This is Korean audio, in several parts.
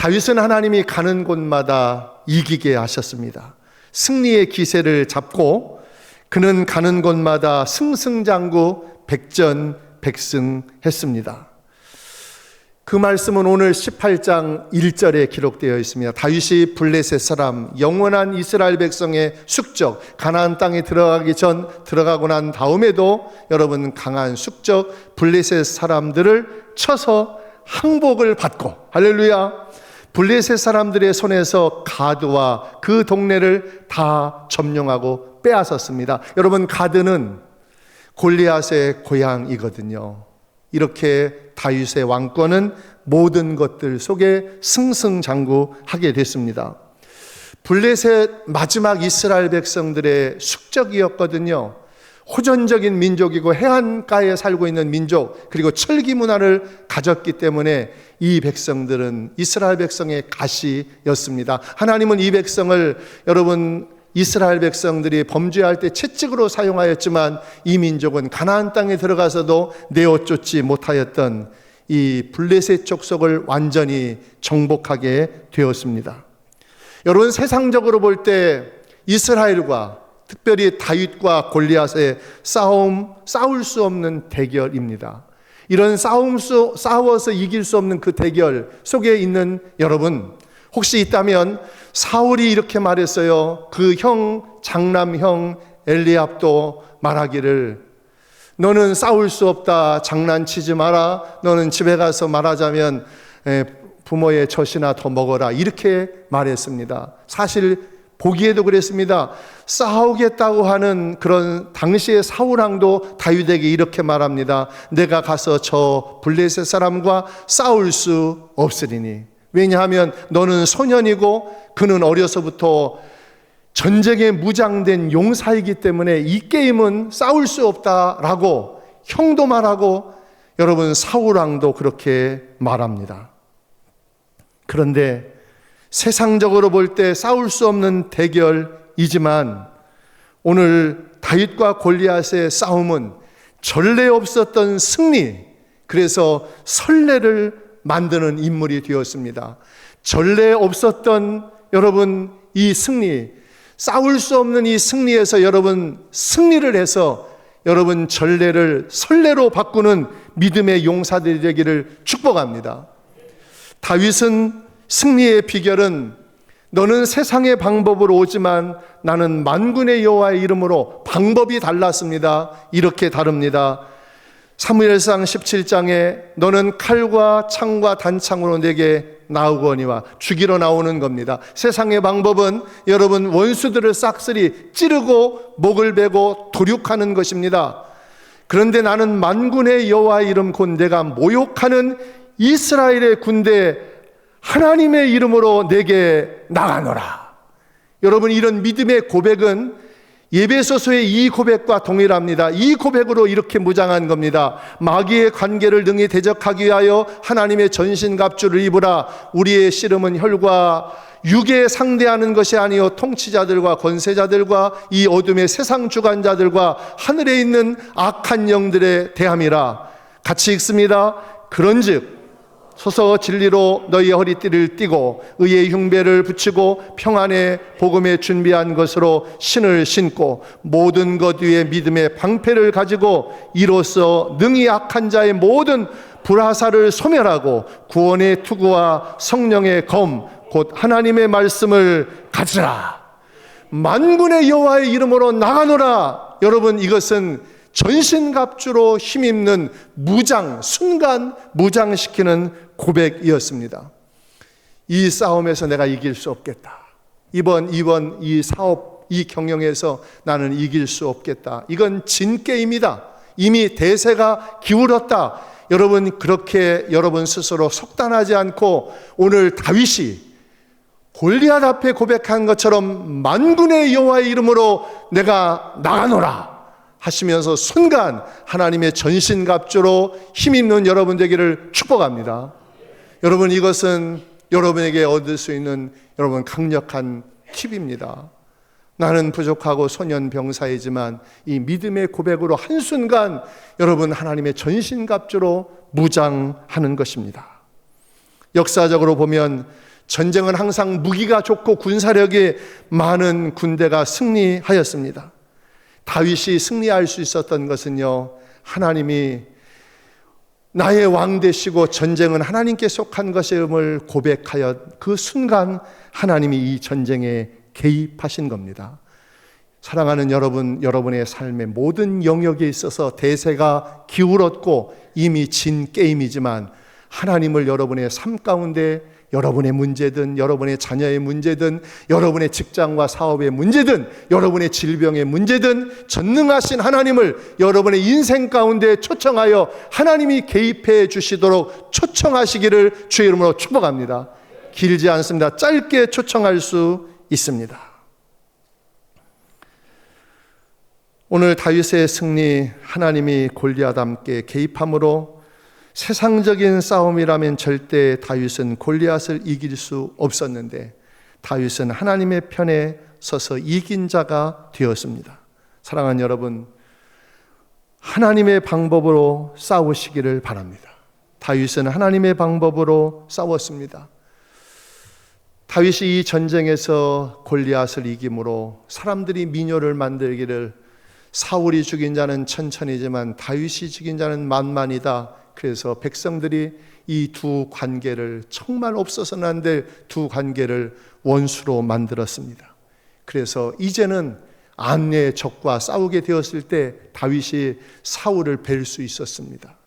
다윗은 하나님이 가는 곳마다 이기게 하셨습니다. 승리의 기세를 잡고 그는 가는 곳마다 승승장구 백전백승했습니다. 그 말씀은 오늘 18장 1절에 기록되어 있습니다. 다윗이 블레셋 사람, 영원한 이스라엘 백성의 숙적, 가나안 땅에 들어가고 난 다음에도 여러분 강한 숙적 블레셋 사람들을 쳐서 항복을 받고, 할렐루야, 블레셋 사람들의 손에서 가드와 그 동네를 다 점령하고 빼앗았습니다. 여러분, 가드는 골리앗의 고향이거든요. 이렇게 다윗의 왕권은 모든 것들 속에 승승장구하게 됐습니다. 블레셋 마지막 이스라엘 백성들의 숙적이었거든요. 호전적인 민족이고 해안가에 살고 있는 민족, 그리고 철기 문화를 가졌기 때문에 이 백성들은 이스라엘 백성의 가시였습니다. 하나님은 이 백성을, 여러분, 이스라엘 백성들이 범죄할 때 채찍으로 사용하였지만 이 민족은 가나안 땅에 들어가서도 내어쫓지 못하였던 이 블레셋 족속을 완전히 정복하게 되었습니다. 여러분, 세상적으로 볼 때 이스라엘과 특별히 다윗과 골리앗의 싸울 수 없는 대결입니다. 이런 싸워서 이길 수 없는 그 대결 속에 있는 여러분, 혹시 있다면 사울이 이렇게 말했어요. 그 장남형 엘리압도 말하기를, 너는 싸울 수 없다, 장난치지 마라, 너는 집에 가서 말하자면 부모의 젖이나 더 먹어라, 이렇게 말했습니다. 사실 보기에도 그랬습니다. 싸우겠다고 하는 그런 당시의 사울왕도 다윗에게 이렇게 말합니다. 내가 가서 저 블레셋 사람과 싸울 수 없으리니, 왜냐하면 너는 소년이고 그는 어려서부터 전쟁에 무장된 용사이기 때문에 이 게임은 싸울 수 없다라고 형도 말하고, 여러분, 사울왕도 그렇게 말합니다. 그런데 세상적으로 볼 때 싸울 수 없는 대결이지만 오늘 다윗과 골리앗의 싸움은 전례 없었던 승리, 그래서 설례를 만드는 인물이 되었습니다. 전례 없었던, 여러분, 이 승리, 싸울 수 없는 이 승리에서 여러분 승리를 해서 여러분 전례를 설례로 바꾸는 믿음의 용사들이 되기를 축복합니다. 다윗은 승리의 비결은, 너는 세상의 방법으로 오지만 나는 만군의 여호와의 이름으로, 방법이 달랐습니다. 이렇게 다릅니다. 사무엘상 17장에 너는 칼과 창과 단창으로 내게 나오거니와, 죽이러 나오는 겁니다. 세상의 방법은 여러분 원수들을 싹쓸이 찌르고 목을 베고 도륙하는 것입니다. 그런데 나는 만군의 여호와의 이름, 곧 내가 모욕하는 이스라엘의 군대 하나님의 이름으로 내게 나가노라. 여러분, 이런 믿음의 고백은 예배소서의 이 고백과 동일합니다. 이 고백으로 이렇게 무장한 겁니다. 마귀의 관계를 능히 대적하기 위하여 하나님의 전신갑주를 입으라. 우리의 씨름은 혈과 육에 상대하는 것이 아니요 통치자들과 권세자들과 이 어둠의 세상 주관자들과 하늘에 있는 악한 영들에 대함이라. 같이 읽습니다. 그런즉 서서 진리로 너희의 허리띠를 띠고 의의 흉배를 붙이고 평안의 복음에 준비한 것으로 신을 신고 모든 것 위에 믿음의 방패를 가지고 이로써 능히 악한 자의 모든 불화살을 소멸하고 구원의 투구와 성령의 검 곧 하나님의 말씀을 가지라. 만군의 여호와의 이름으로 나가노라. 여러분, 이것은 전신갑주로 힘입는 무장, 순간 무장시키는 고백이었습니다. 이 싸움에서 내가 이길 수 없겠다. 이번 이 사업, 이 경영에서 나는 이길 수 없겠다. 이건 진게임이다. 이미 대세가 기울었다. 여러분, 그렇게 여러분 스스로 속단하지 않고 오늘 다윗이 골리앗 앞에 고백한 것처럼 만군의 여호와의 이름으로 내가 나가노라 하시면서 순간 하나님의 전신갑주로 힘입는 여러분 되기를 축복합니다. 여러분, 이것은 여러분에게 얻을 수 있는 여러분 강력한 팁입니다. 나는 부족하고 소년병사이지만 이 믿음의 고백으로 한순간 여러분 하나님의 전신갑주로 무장하는 것입니다. 역사적으로 보면 전쟁은 항상 무기가 좋고 군사력이 많은 군대가 승리하였습니다. 다윗이 승리할 수 있었던 것은요, 하나님이 나의 왕 되시고 전쟁은 하나님께 속한 것임을 고백하여 그 순간 하나님이 이 전쟁에 개입하신 겁니다. 사랑하는 여러분, 여러분의 삶의 모든 영역에 있어서 대세가 기울었고 이미 진 게임이지만 하나님을 여러분의 삶 가운데 여러분의 문제든 여러분의 자녀의 문제든 여러분의 직장과 사업의 문제든 여러분의 질병의 문제든 전능하신 하나님을 여러분의 인생 가운데 초청하여 하나님이 개입해 주시도록 초청하시기를 주의 이름으로 축복합니다. 길지 않습니다. 짧게 초청할 수 있습니다. 오늘 다윗의 승리, 하나님이 골리앗 함께 개입함으로 세상적인 싸움이라면 절대 다윗은 골리앗을 이길 수 없었는데 다윗은 하나님의 편에 서서 이긴 자가 되었습니다. 사랑하는 여러분, 하나님의 방법으로 싸우시기를 바랍니다. 다윗은 하나님의 방법으로 싸웠습니다. 다윗이 이 전쟁에서 골리앗을 이김으로 사람들이 미녀를 만들기를 사울이 죽인 자는 천천히지만 다윗이 죽인 자는 만만이다. 그래서 백성들이 이 두 관계를 정말 없어서는 안 될 두 관계를 원수로 만들었습니다. 그래서 이제는 안내의 적과 싸우게 되었을 때 다윗이 사울을 벨 수 있었습니다.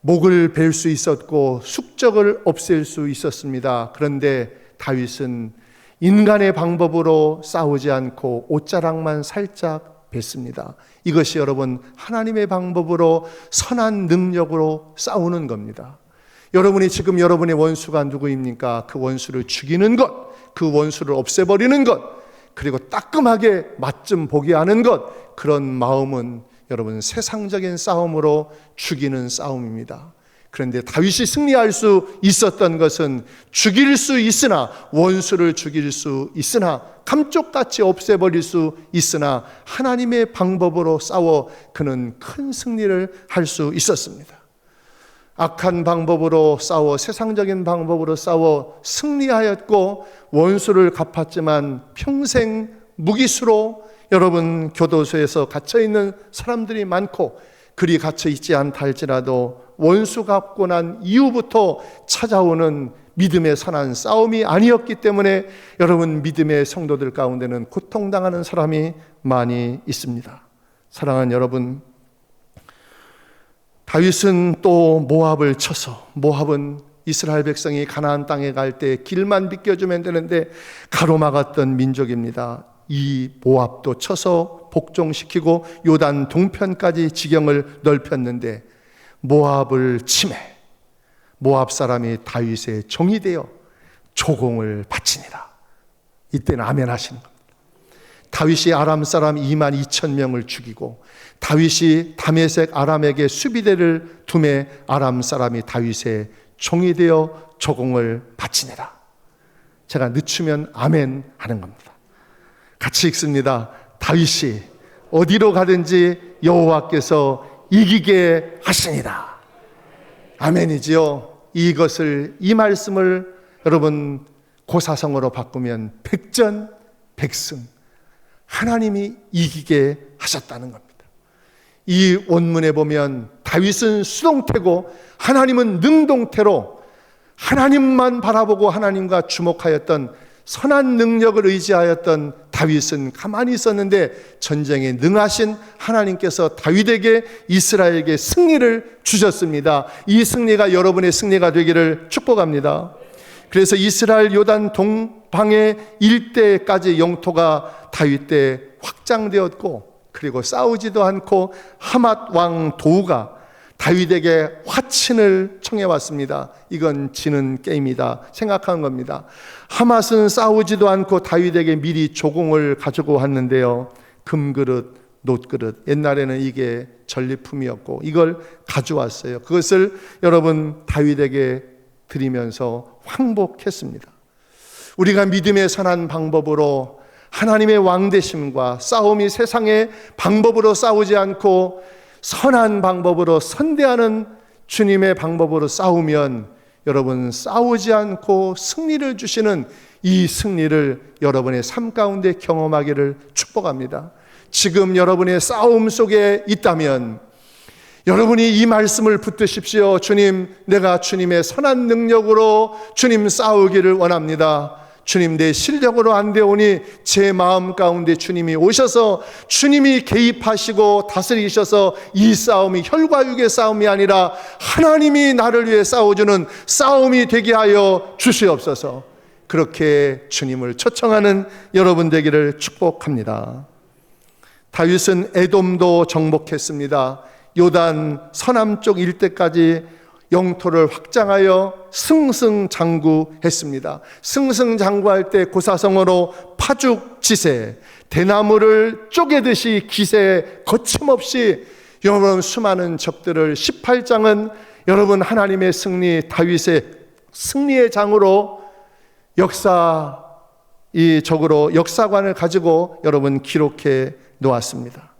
목을 벨 수 있었고 숙적을 없앨 수 있었습니다. 그런데 다윗은 인간의 방법으로 싸우지 않고 옷자락만 살짝 뱉습니다. 이것이 여러분 하나님의 방법으로 선한 능력으로 싸우는 겁니다. 여러분이 지금 여러분의 원수가 누구입니까? 그 원수를 죽이는 것, 그 원수를 없애버리는 것, 그리고 따끔하게 맛 좀 보게 하는 것, 그런 마음은 여러분 세상적인 싸움으로 죽이는 싸움입니다. 그런데 다윗이 승리할 수 있었던 것은 죽일 수 있으나, 원수를 죽일 수 있으나, 감쪽같이 없애버릴 수 있으나 하나님의 방법으로 싸워 그는 큰 승리를 할 수 있었습니다. 악한 방법으로 싸워, 세상적인 방법으로 싸워 승리하였고 원수를 갚았지만 평생 무기수로 여러분 교도소에서 갇혀있는 사람들이 많고, 그리 갇혀있지 않다 할지라도 원수 갚고 난 이후부터 찾아오는 믿음의 선한 싸움이 아니었기 때문에 여러분 믿음의 성도들 가운데는 고통당하는 사람이 많이 있습니다. 사랑하는 여러분, 다윗은 또 모압을 쳐서, 모압은 이스라엘 백성이 가나안 땅에 갈 때 길만 비켜주면 되는데 가로막았던 민족입니다. 이 모압도 쳐서 복종시키고 요단 동편까지 지경을 넓혔는데 모압을 침해 모압 사람이 다윗의 종이 되어 조공을 바치니라. 이때는 아멘 하시는 겁니다. 다윗이 아람 사람 2만 2천 명을 죽이고 다윗이 다메섹 아람에게 수비대를 두매 아람 사람이 다윗의 종이 되어 조공을 바치니라. 제가 늦추면 아멘 하는 겁니다. 같이 읽습니다. 다윗이 어디로 가든지 여호와께서 이기게 하시니라. 아멘이지요. 이것을, 이 말씀을 여러분 고사성어로 바꾸면 백전백승, 하나님이 이기게 하셨다는 겁니다. 이 원문에 보면 다윗은 수동태고 하나님은 능동태로 하나님만 바라보고 하나님과 주목하였던 선한 능력을 의지하였던 다윗은 가만히 있었는데 전쟁에 능하신 하나님께서 다윗에게, 이스라엘에게 승리를 주셨습니다. 이 승리가 여러분의 승리가 되기를 축복합니다. 그래서 이스라엘 요단 동방의 일대까지 영토가 다윗 때 확장되었고, 그리고 싸우지도 않고 하맛 왕 도우가 다윗에게 화친을 청해왔습니다. 이건 지는 게임이다 생각한 겁니다. 하맛은 싸우지도 않고 다윗에게 미리 조공을 가지고 왔는데요, 금그릇, 놋그릇, 옛날에는 이게 전리품이었고 이걸 가져왔어요. 그것을 여러분 다윗에게 드리면서 황복했습니다. 우리가 믿음의 선한 방법으로 하나님의 왕되심과 싸움이 세상의 방법으로 싸우지 않고 선한 방법으로 선대하는 주님의 방법으로 싸우면 여러분 싸우지 않고 승리를 주시는 이 승리를 여러분의 삶 가운데 경험하기를 축복합니다. 지금 여러분의 싸움 속에 있다면 여러분이 이 말씀을 붙드십시오. 주님, 내가 주님의 선한 능력으로 주님 싸우기를 원합니다. 주님, 내 실력으로 안 되오니 제 마음 가운데 주님이 오셔서 주님이 개입하시고 다스리셔서 이 싸움이 혈과 육의 싸움이 아니라 하나님이 나를 위해 싸워주는 싸움이 되게 하여 주시옵소서. 그렇게 주님을 초청하는 여러분 되기를 축복합니다. 다윗은 에돔도 정복했습니다. 요단 서남쪽 일대까지 영토를 확장하여 승승장구했습니다. 승승장구할 때 고사성어로 파죽지세, 대나무를 쪼개듯이 기세 거침없이 여러분 수많은 적들을 18장은 여러분 하나님의 승리, 다윗의 승리의 장으로 적으로 역사관을 가지고 여러분 기록해 놓았습니다.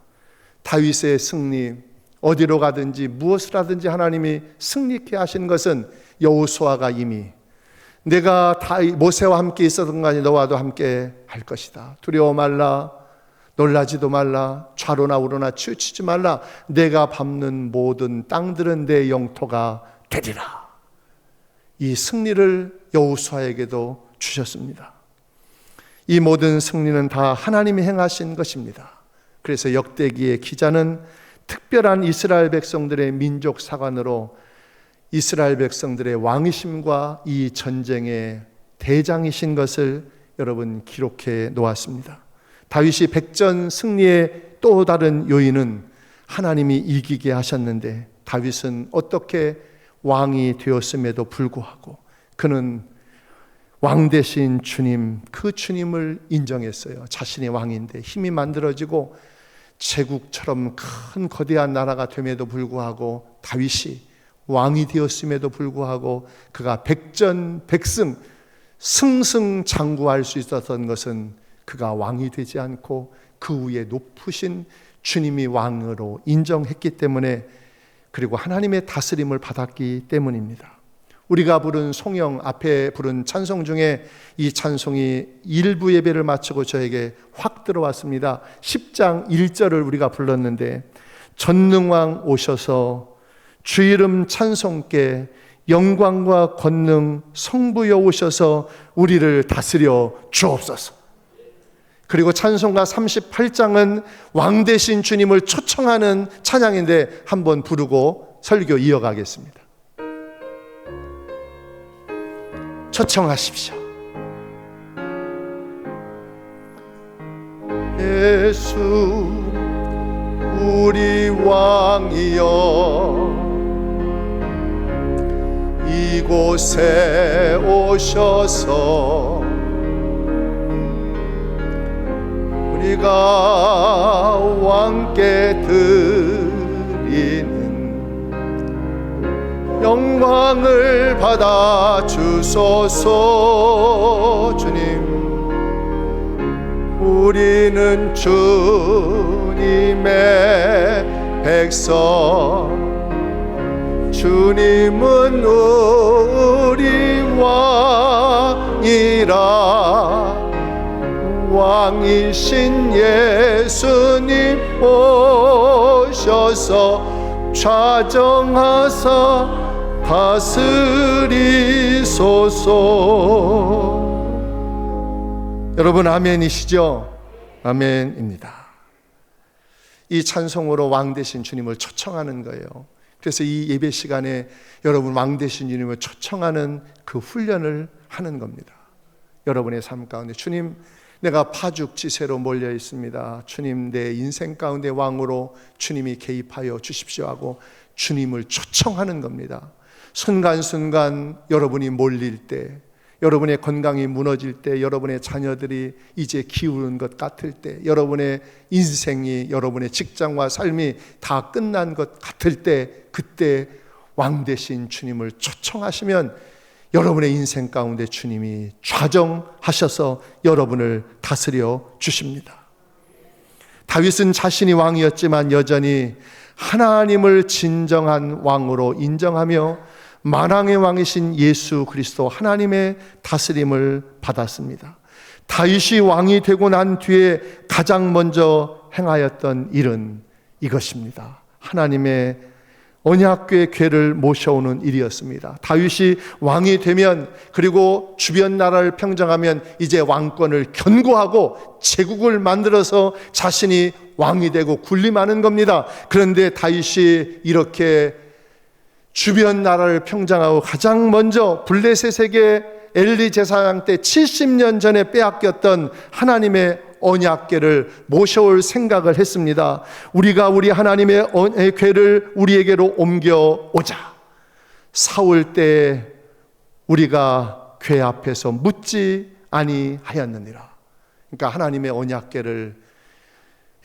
다윗의 승리, 어디로 가든지 무엇을 하든지 하나님이 승리케 하신 것은 여호수아가 이미 내가 모세와 함께 있었던 거 아니 너와도 함께 할 것이다. 두려워 말라, 놀라지도 말라, 좌로나 우로나 치우치지 말라. 내가 밟는 모든 땅들은 내 영토가 되리라. 이 승리를 여호수아에게도 주셨습니다. 이 모든 승리는 다 하나님이 행하신 것입니다. 그래서 역대기의 기자는 특별한 이스라엘 백성들의 민족 사관으로 이스라엘 백성들의 왕이심과 이 전쟁의 대장이신 것을 여러분 기록해 놓았습니다. 다윗이 백전 승리의 또 다른 요인은 하나님이 이기게 하셨는데 다윗은 어떻게 왕이 되었음에도 불구하고 그는 왕 되신 주님, 그 주님을 인정했어요. 자신이 왕인데 힘이 만들어지고 제국처럼 큰 거대한 나라가 됨에도 불구하고 다윗이 왕이 되었음에도 불구하고 그가 백전백승 승승장구할 수 있었던 것은 그가 왕이 되지 않고 그 위에 높으신 주님이 왕으로 인정했기 때문에, 그리고 하나님의 다스림을 받았기 때문입니다. 우리가 부른 송영, 앞에 부른 찬송 중에 이 찬송이 일부 예배를 마치고 저에게 확 들어왔습니다. 10장 1절을 우리가 불렀는데, 전능왕 오셔서 주 이름 찬송께 영광과 권능 성부여 오셔서 우리를 다스려 주옵소서. 그리고 찬송가 38장은 왕 되신 주님을 초청하는 찬양인데 한번 부르고 설교 이어가겠습니다. 초청하십시오. 예수 우리 왕이여, 이곳에 오셔서 우리가 왕께 드리는 영광을 받아 주소서. 주님, 우리는 주님의 백성, 주님은 우리 왕이라. 왕이신 예수님 오셔서 좌정하사 다스리소서. 여러분 아멘이시죠? 아멘입니다. 이 찬송으로 왕 되신 주님을 초청하는 거예요. 그래서 이 예배 시간에 여러분 왕 되신 주님을 초청하는 그 훈련을 하는 겁니다. 여러분의 삶 가운데 주님, 내가 파죽지세로 몰려 있습니다. 주님, 내 인생 가운데 왕으로 주님이 개입하여 주십시오 하고 주님을 초청하는 겁니다. 순간순간 여러분이 몰릴 때, 여러분의 건강이 무너질 때, 여러분의 자녀들이 이제 기우는 것 같을 때, 여러분의 인생이, 여러분의 직장과 삶이 다 끝난 것 같을 때, 그때 왕 되신 주님을 초청하시면 여러분의 인생 가운데 주님이 좌정하셔서 여러분을 다스려 주십니다. 다윗은 자신이 왕이었지만 여전히 하나님을 진정한 왕으로 인정하며 만왕의 왕이신 예수 그리스도 하나님의 다스림을 받았습니다. 다윗이 왕이 되고 난 뒤에 가장 먼저 행하였던 일은 이것입니다. 하나님의 언약궤 궤를 모셔오는 일이었습니다. 다윗이 왕이 되면, 그리고 주변 나라를 평정하면 이제 왕권을 견고하고 제국을 만들어서 자신이 왕이 되고 군림하는 겁니다. 그런데 다윗이 이렇게 주변 나라를 평정하고 가장 먼저 블레셋에게 엘리 제사장 때 70년 전에 빼앗겼던 하나님의 언약궤를 모셔올 생각을 했습니다. 우리가 우리 하나님의 궤를 우리에게로 옮겨오자. 사울 때 우리가 궤 앞에서 묻지 아니하였느니라. 그러니까 하나님의 언약궤를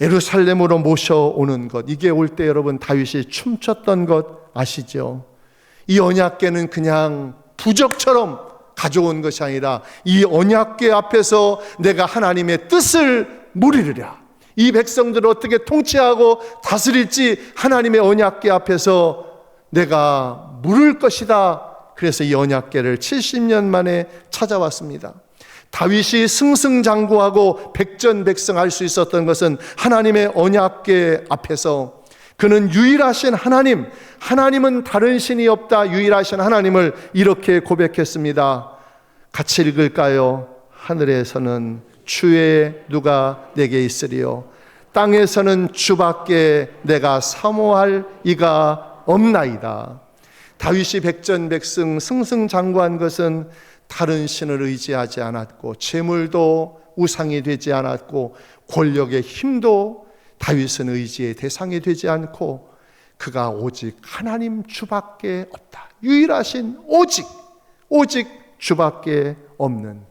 예루살렘으로 모셔오는 것, 이게 올 때 여러분 다윗이 춤췄던 것 아시죠? 이 언약궤는 그냥 부적처럼 가져온 것이 아니라 이 언약궤 앞에서 내가 하나님의 뜻을 물으리라. 이 백성들을 어떻게 통치하고 다스릴지 하나님의 언약궤 앞에서 내가 물을 것이다. 그래서 이 언약궤를 70년 만에 찾아왔습니다. 다윗이 승승장구하고 백전백승할 수 있었던 것은 하나님의 언약궤 앞에서 그는 유일하신 하나님, 하나님은 다른 신이 없다, 유일하신 하나님을 이렇게 고백했습니다. 같이 읽을까요? 하늘에서는 주 외에 누가 내게 있으리요, 땅에서는 주밖에 내가 사모할 이가 없나이다. 다윗이 백전백승 승승장구한 것은 다른 신을 의지하지 않았고, 재물도 우상이 되지 않았고, 권력의 힘도 다윗은 의지의 대상이 되지 않고, 그가 오직 하나님 주밖에 없다. 유일하신 오직 주밖에 없는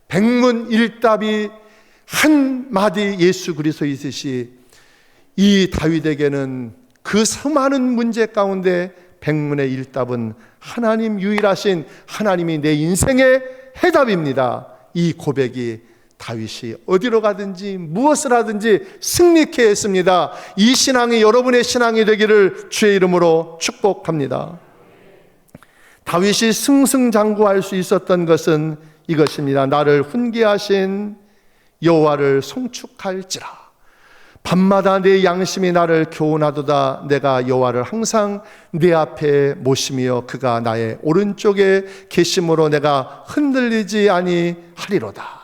백문일답이 한마디 예수 그리스도 있으시, 이 다윗에게는 그 수많은 문제 가운데 백문의 일답은 하나님, 유일하신 하나님이 내 인생의 해답입니다. 이 고백이 다윗이 어디로 가든지 무엇을 하든지 승리케 했습니다. 이 신앙이 여러분의 신앙이 되기를 주의 이름으로 축복합니다. 다윗이 승승장구할 수 있었던 것은 이것입니다. 나를 훈계하신 여호와를 송축할지라. 밤마다 내 양심이 나를 교훈하도다. 내가 여호와를 항상 내 앞에 모시며 그가 나의 오른쪽에 계심으로 내가 흔들리지 아니하리로다.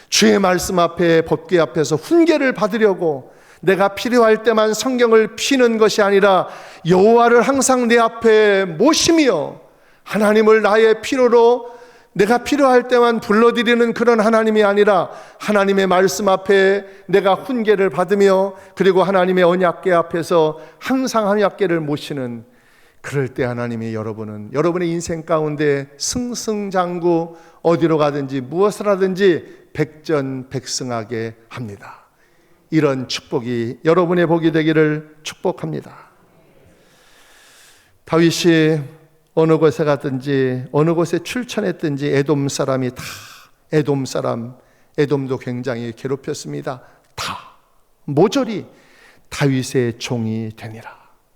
주의 말씀 앞에, 법궤 앞에서 훈계를 받으려고 내가 필요할 때만 성경을 피는 것이 아니라 여호와를 항상 내 앞에 모시며 하나님을 나의 필요로 내가 필요할 때만 불러드리는 그런 하나님이 아니라 하나님의 말씀 앞에 내가 훈계를 받으며, 그리고 하나님의 언약궤 앞에서 항상 언약궤를 모시는, 그럴 때 하나님이 여러분의 인생 가운데 승승장구, 어디로 가든지 무엇을 하든지 백전백승하게 합니다. 이런 축복이 여러분의 복이 되기를 축복합니다. 다윗이 어느 곳에 가든지 어느 곳에 출천했든지 에돔 사람이 다 에돔도 굉장히 괴롭혔습니다. 다 모조리 다윗의 종이 되니라.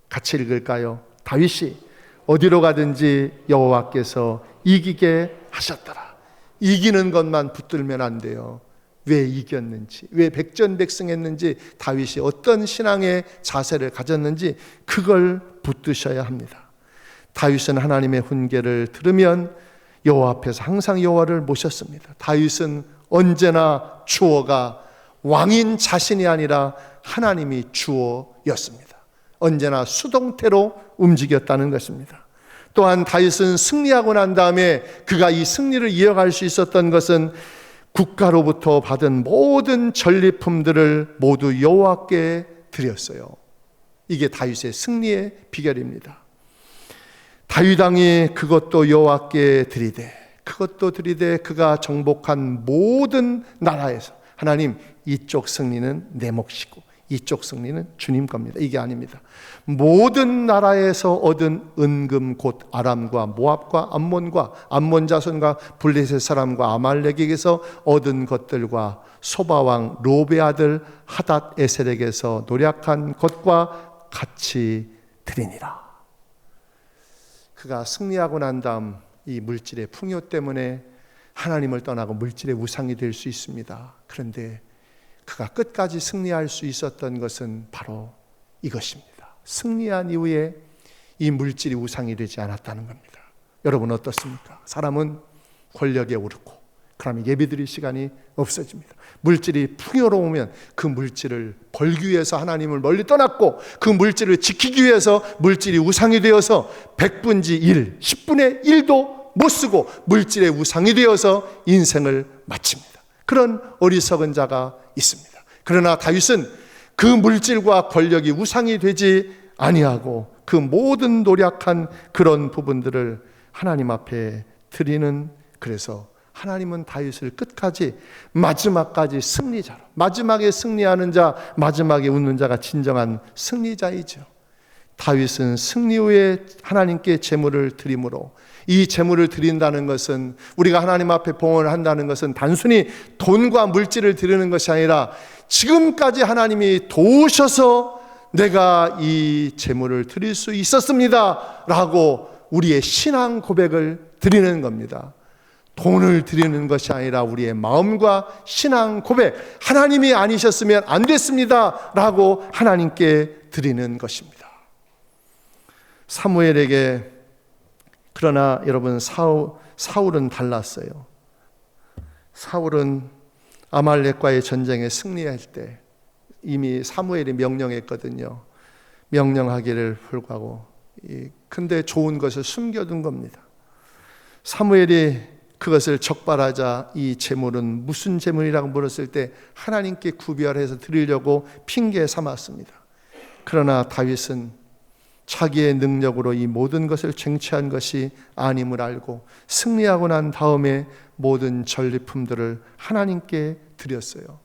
같이 읽을까요? 다윗이 어디로 가든지 여호와께서 이기게 하셨더라. 이기는 것만 붙들면 안 돼요. 왜 이겼는지, 왜 백전백승했는지, 다윗이 어떤 신앙의 자세를 가졌는지 그걸 붙드셔야 합니다. 다윗은 하나님의 훈계를 들으면 여호와 앞에서 항상 여호와를 모셨습니다. 다윗은 언제나 주어가 왕인 자신이 아니라 하나님이 주어였습니다. 언제나 수동태로 움직였다는 것입니다. 또한 다윗은 승리하고 난 다음에 그가 이 승리를 이어갈 수 있었던 것은 국가로부터 받은 모든 전리품들을 모두 여호와께 드렸어요. 이게 다윗의 승리의 비결입니다. 다윗 왕이 그것도 여호와께 드리되 그가 정복한 모든 나라에서, 하나님 이쪽 승리는 내 몫이고 이쪽 승리는 주님 겁니다, 이게 아닙니다. 모든 나라에서 얻은 은금 곧 아람과 모압과 암몬 자손과 블레셋 사람과 아말렉에게서 얻은 것들과 소바왕 로베 아들 하닷 에셀에게서 노략한 것과 같이 드리니라. 그가 승리하고 난 다음 이 물질의 풍요 때문에 하나님을 떠나고 물질의 우상이 될 수 있습니다. 그런데 그가 끝까지 승리할 수 있었던 것은 바로 이것입니다. 승리한 이후에 이 물질이 우상이 되지 않았다는 겁니다. 여러분 어떻습니까? 사람은 권력에 오르고 그러면 예배드릴 시간이 없어집니다. 물질이 풍요로우면 그 물질을 벌기 위해서 하나님을 멀리 떠났고 그 물질을 지키기 위해서 물질이 우상이 되어서 100분지 1, 10분의 1도 못 쓰고 물질의 우상이 되어서 인생을 마칩니다. 그런 어리석은 자가 있습니다. 그러나 다윗은 그 물질과 권력이 우상이 되지 아니하고 그 모든 노력한 그런 부분들을 하나님 앞에 드리는, 그래서 하나님은 다윗을 끝까지 마지막까지 승리자로, 마지막에 승리하는 자, 마지막에 웃는 자가 진정한 승리자이죠. 다윗은 승리 후에 하나님께 제물을 드림으로, 이 제물을 드린다는 것은, 우리가 하나님 앞에 봉헌을 한다는 것은 단순히 돈과 물질을 드리는 것이 아니라 지금까지 하나님이 도우셔서 내가 이 제물을 드릴 수 있었습니다 라고 우리의 신앙 고백을 드리는 겁니다. 돈을 드리는 것이 아니라 우리의 마음과 신앙 고백, 하나님이 아니셨으면 안 됐습니다 라고 하나님께 드리는 것입니다. 사무엘에게, 그러나 여러분 사울은 달랐어요. 사울은 아말렉과의 전쟁에 승리할 때 이미 사무엘이 명령했거든요. 명령하기를 불구하고 근데 좋은 것을 숨겨둔 겁니다. 사무엘이 그것을 적발하자 이 제물은 무슨 제물이라고 물었을 때 하나님께 구별해서 드리려고 핑계 삼았습니다. 그러나 다윗은 자기의 능력으로 이 모든 것을 쟁취한 것이 아님을 알고 승리하고 난 다음에 모든 전리품들을 하나님께 드렸어요.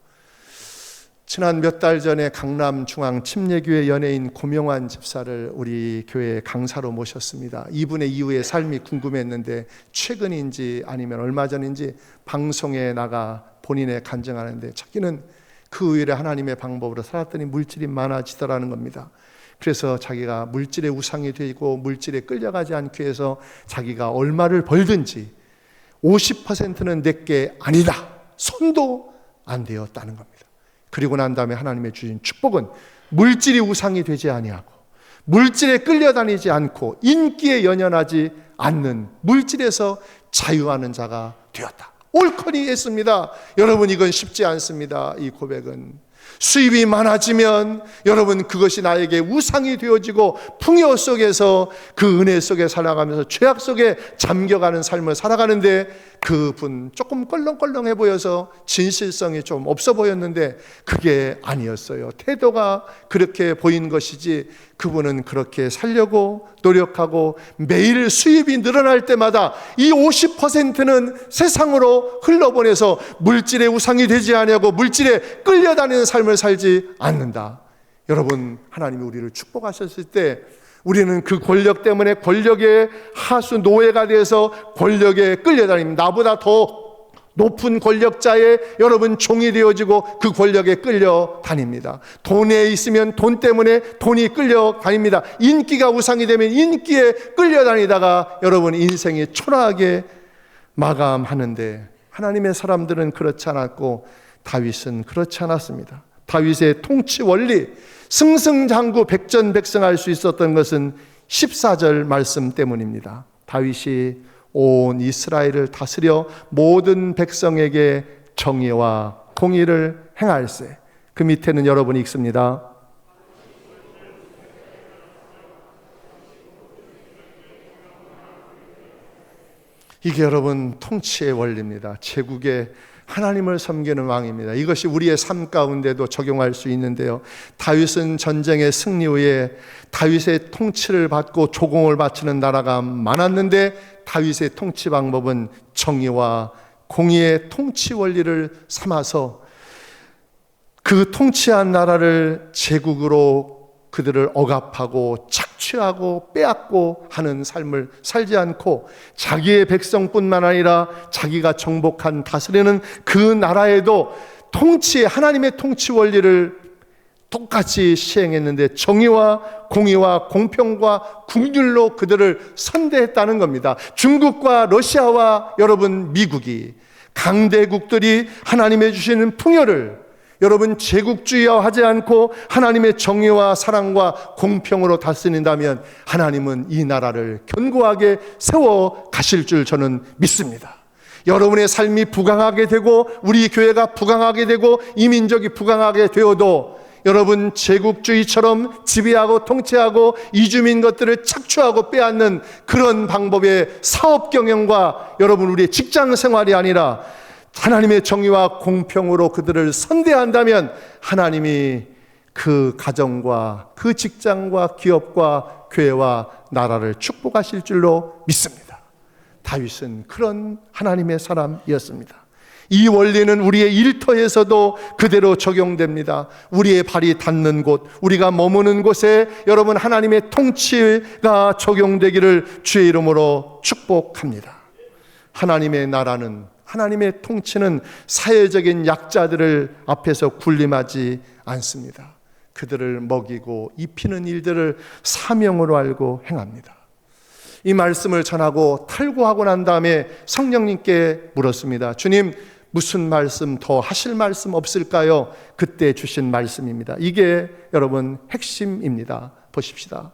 지난 몇 달 전에 강남 중앙 침례교회 연예인 고명환 집사를 우리 교회 강사로 모셨습니다. 이분의 이후의 삶이 궁금했는데 최근인지 아니면 얼마 전인지 방송에 나가 본인의 간증하는데 자기는 그 후에 하나님의 방법으로 살았더니 물질이 많아지더라는 겁니다. 그래서 자기가 물질의 우상이 되고 물질에 끌려가지 않기 위해서 자기가 얼마를 벌든지 50%는 내게 아니다, 손도 안 되었다는 겁니다. 그리고 난 다음에 하나님의 주신 축복은 물질이 우상이 되지 아니하고 물질에 끌려다니지 않고 인기에 연연하지 않는, 물질에서 자유하는 자가 되었다. 옳거니 했습니다. 여러분 이건 쉽지 않습니다. 이 고백은 수입이 많아지면 여러분 그것이 나에게 우상이 되어지고 풍요 속에서 그 은혜 속에 살아가면서 죄악 속에 잠겨가는 삶을 살아가는데, 그분 조금 껄렁껄렁해 보여서 진실성이 좀 없어 보였는데 그게 아니었어요. 태도가 그렇게 보인 것이지 그분은 그렇게 살려고 노력하고 매일 수입이 늘어날 때마다 이 50%는 세상으로 흘러보내서 물질의 우상이 되지 아니하고 물질에 끌려다니는 삶을 살지 않는다. 여러분 하나님이 우리를 축복하셨을 때 우리는 그 권력 때문에 권력의 하수 노예가 돼서 권력에 끌려다닙니다. 나보다 더 높은 권력자의 여러분 종이 되어지고 그 권력에 끌려다닙니다. 돈에 있으면 돈 때문에 돈이 끌려다닙니다. 인기가 우상이 되면 인기에 끌려다니다가 여러분 인생이 초라하게 마감하는데, 하나님의 사람들은 그렇지 않았고 다윗은 그렇지 않았습니다. 다윗의 통치 원리, 승승장구 백전백승할 수 있었던 것은 14절 말씀 때문입니다. 다윗이 온 이스라엘을 다스려 모든 백성에게 정의와 공의를 행할세. 그 밑에는 여러분이 읽습니다. 이게 여러분 통치의 원리입니다. 제국의 하나님을 섬기는 왕입니다. 이것이 우리의 삶 가운데도 적용할 수 있는데요. 다윗은 전쟁의 승리 후에 다윗의 통치를 받고 조공을 바치는 나라가 많았는데 다윗의 통치 방법은 정의와 공의의 통치 원리를 삼아서 그 통치한 나라를 제국으로 그들을 억압하고 착취하고 빼앗고 하는 삶을 살지 않고 자기의 백성뿐만 아니라 자기가 정복한 다스리는 그 나라에도 하나님의 통치 원리를 똑같이 시행했는데 정의와 공의와 공평과 긍휼로 그들을 선대했다는 겁니다. 중국과 러시아와 여러분 미국이 강대국들이 하나님의 주시는 풍요를 여러분 제국주의화하지 않고 하나님의 정의와 사랑과 공평으로 다스린다면 하나님은 이 나라를 견고하게 세워 가실 줄 저는 믿습니다. 여러분의 삶이 부강하게 되고 우리 교회가 부강하게 되고 이 민족이 부강하게 되어도 여러분 제국주의처럼 지배하고 통치하고 이주민 것들을 착취하고 빼앗는 그런 방법의 사업 경영과 여러분 우리의 직장 생활이 아니라 하나님의 정의와 공평으로 그들을 선대한다면 하나님이 그 가정과 그 직장과 기업과 교회와 나라를 축복하실 줄로 믿습니다. 다윗은 그런 하나님의 사람이었습니다. 이 원리는 우리의 일터에서도 그대로 적용됩니다. 우리의 발이 닿는 곳, 우리가 머무는 곳에 여러분 하나님의 통치가 적용되기를 주의 이름으로 축복합니다. 하나님의 나라는, 하나님의 통치는 사회적인 약자들을 앞에서 군림하지 않습니다. 그들을 먹이고 입히는 일들을 사명으로 알고 행합니다. 이 말씀을 전하고 탈구하고 난 다음에 성령님께 물었습니다. 주님, 무슨 말씀 더 하실 말씀 없을까요? 그때 주신 말씀입니다. 이게 여러분 핵심입니다. 보십시다.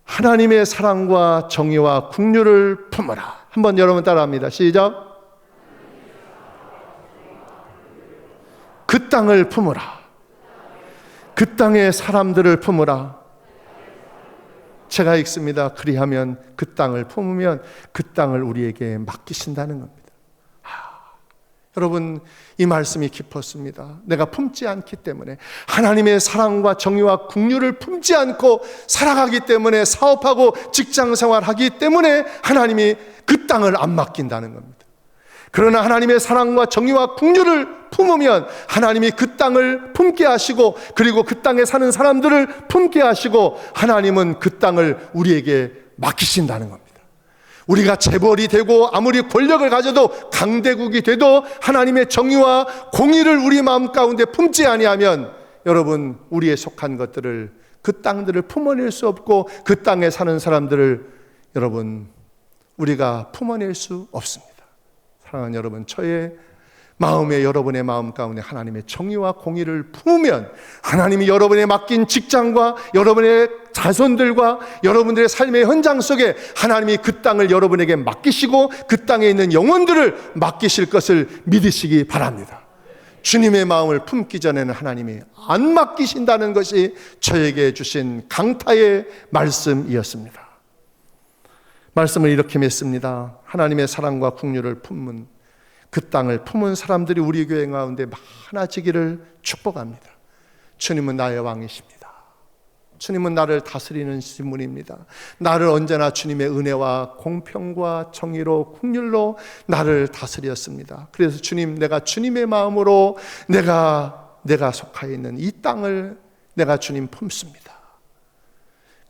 하나님의 사랑과 정의와 긍휼을 품으라. 한번 여러분 따라합니다. 시작. 그 땅을 품으라. 그 땅의 사람들을 품으라. 제가 읽습니다. 그리하면 그 땅을 품으면 그 땅을 우리에게 맡기신다는 겁니다. 여러분, 이 말씀이 깊었습니다. 내가 품지 않기 때문에, 하나님의 사랑과 정의와 긍휼을 품지 않고 살아가기 때문에, 사업하고 직장생활하기 때문에 하나님이 그 땅을 안 맡긴다는 겁니다. 그러나 하나님의 사랑과 정의와 긍휼을 품으면 하나님이 그 땅을 품게 하시고, 그리고 그 땅에 사는 사람들을 품게 하시고, 하나님은 그 땅을 우리에게 맡기신다는 겁니다. 우리가 재벌이 되고 아무리 권력을 가져도 강대국이 돼도 하나님의 정의와 공의를 우리 마음 가운데 품지 아니하면 여러분, 우리에 속한 것들을, 그 땅들을 품어낼 수 없고 그 땅에 사는 사람들을 여러분, 우리가 품어낼 수 없습니다. 사랑하는 여러분, 저의 마음에, 여러분의 마음 가운데 하나님의 정의와 공의를 품으면 하나님이 여러분의 맡긴 직장과 여러분의 자손들과 여러분들의 삶의 현장 속에 하나님이 그 땅을 여러분에게 맡기시고 그 땅에 있는 영혼들을 맡기실 것을 믿으시기 바랍니다. 주님의 마음을 품기 전에는 하나님이 안 맡기신다는 것이 저에게 주신 강타의 말씀이었습니다. 말씀을 이렇게 맺습니다. 하나님의 사랑과 긍휼을 품은, 그 땅을 품은 사람들이 우리 교회 가운데 많아지기를 축복합니다. 주님은 나의 왕이십니다. 주님은 나를 다스리는 분입니다. 나를 언제나 주님의 은혜와 공평과 정의로 긍휼로 나를 다스렸습니다. 그래서 주님, 내가 주님의 마음으로 내가 속하여 있는 이 땅을 내가 주님 품습니다.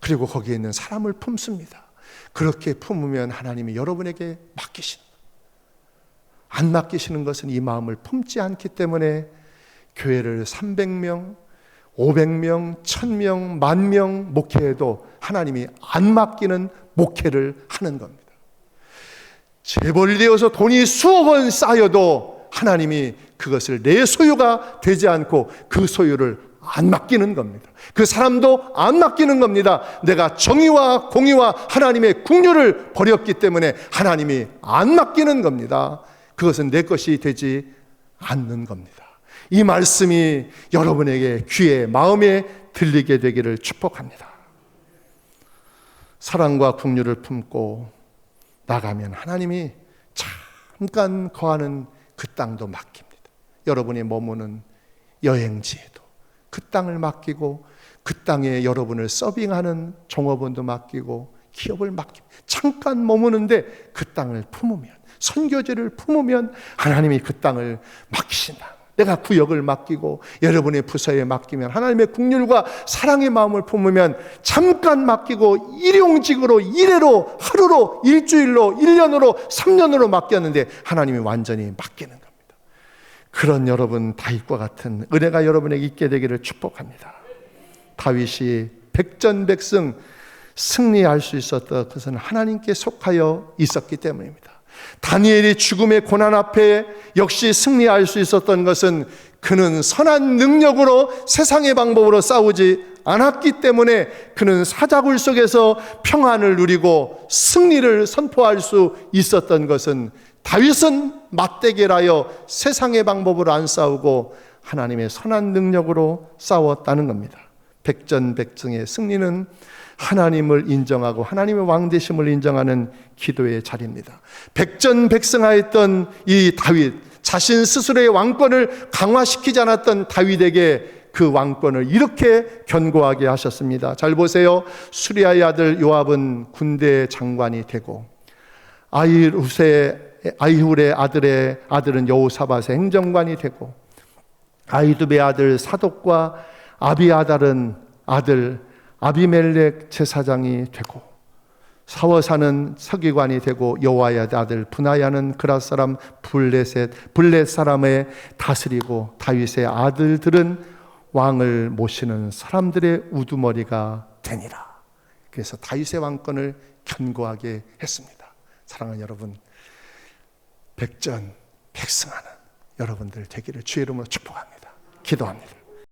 그리고 거기에 있는 사람을 품습니다. 그렇게 품으면 하나님이 여러분에게 맡기십니다. 안 맡기시는 것은 이 마음을 품지 않기 때문에 교회를 300명, 500명, 1000명, 10,000명 목회해도 하나님이 안 맡기는 목회를 하는 겁니다. 재벌이 되어서 돈이 수억 원 쌓여도 하나님이 그것을 내 소유가 되지 않고 그 소유를 안 맡기는 겁니다. 그 사람도 안 맡기는 겁니다. 내가 정의와 공의와 하나님의 긍휼을 버렸기 때문에 하나님이 안 맡기는 겁니다. 그것은 내 것이 되지 않는 겁니다. 이 말씀이 여러분에게 귀에, 마음에 들리게 되기를 축복합니다. 사랑과 긍휼을 품고 나가면 하나님이 잠깐 거하는 그 땅도 맡깁니다. 여러분이 머무는 여행지에도 그 땅을 맡기고, 그 땅에 여러분을 서빙하는 종업원도 맡기고 기업을 맡깁니다. 잠깐 머무는데 그 땅을 품으면, 선교제를 품으면 하나님이 그 땅을 맡기신다. 내가 구역을 맡기고 여러분의 부서에 맡기면, 하나님의 긍휼과 사랑의 마음을 품으면 잠깐 맡기고 일용직으로, 일회로, 하루로, 일주일로, 1년으로, 3년으로 맡겼는데 하나님이 완전히 맡기는 겁니다. 그런 여러분 다윗과 같은 은혜가 여러분에게 있게 되기를 축복합니다. 다윗이 백전백승 승리할 수 있었던 것은 하나님께 속하여 있었기 때문입니다. 다니엘이 죽음의 고난 앞에 역시 승리할 수 있었던 것은 그는 선한 능력으로 세상의 방법으로 싸우지 않았기 때문에 그는 사자굴 속에서 평안을 누리고 승리를 선포할 수 있었던 것은, 다윗은 맞대결하여 세상의 방법으로 안 싸우고 하나님의 선한 능력으로 싸웠다는 겁니다. 백전백승의 승리는 하나님을 인정하고 하나님의 왕되심을 인정하는 기도의 자리입니다. 백전백승하였던 이 다윗, 자신 스스로의 왕권을 강화시키지 않았던 다윗에게 그 왕권을 이렇게 견고하게 하셨습니다. 잘 보세요. 수리아의 아들 요압은 군대 장관이 되고, 아이훌의 아들은 여호사밧의 행정관이 되고, 아히두베의 아들 사독과 아비아달은 아들 아비멜렉 제사장이 되고, 사워사는 서기관이 되고, 여호와의 아들 브나야는 그랏 사람 블렛 사람을 다스리고, 다윗의 아들들은 왕을 모시는 사람들의 우두머리가 되니라. 그래서 다윗의 왕권을 견고하게 했습니다. 사랑하는 여러분, 백전백승하는 여러분들 되기를 주의 이름으로 축복합니다. 기도합니다.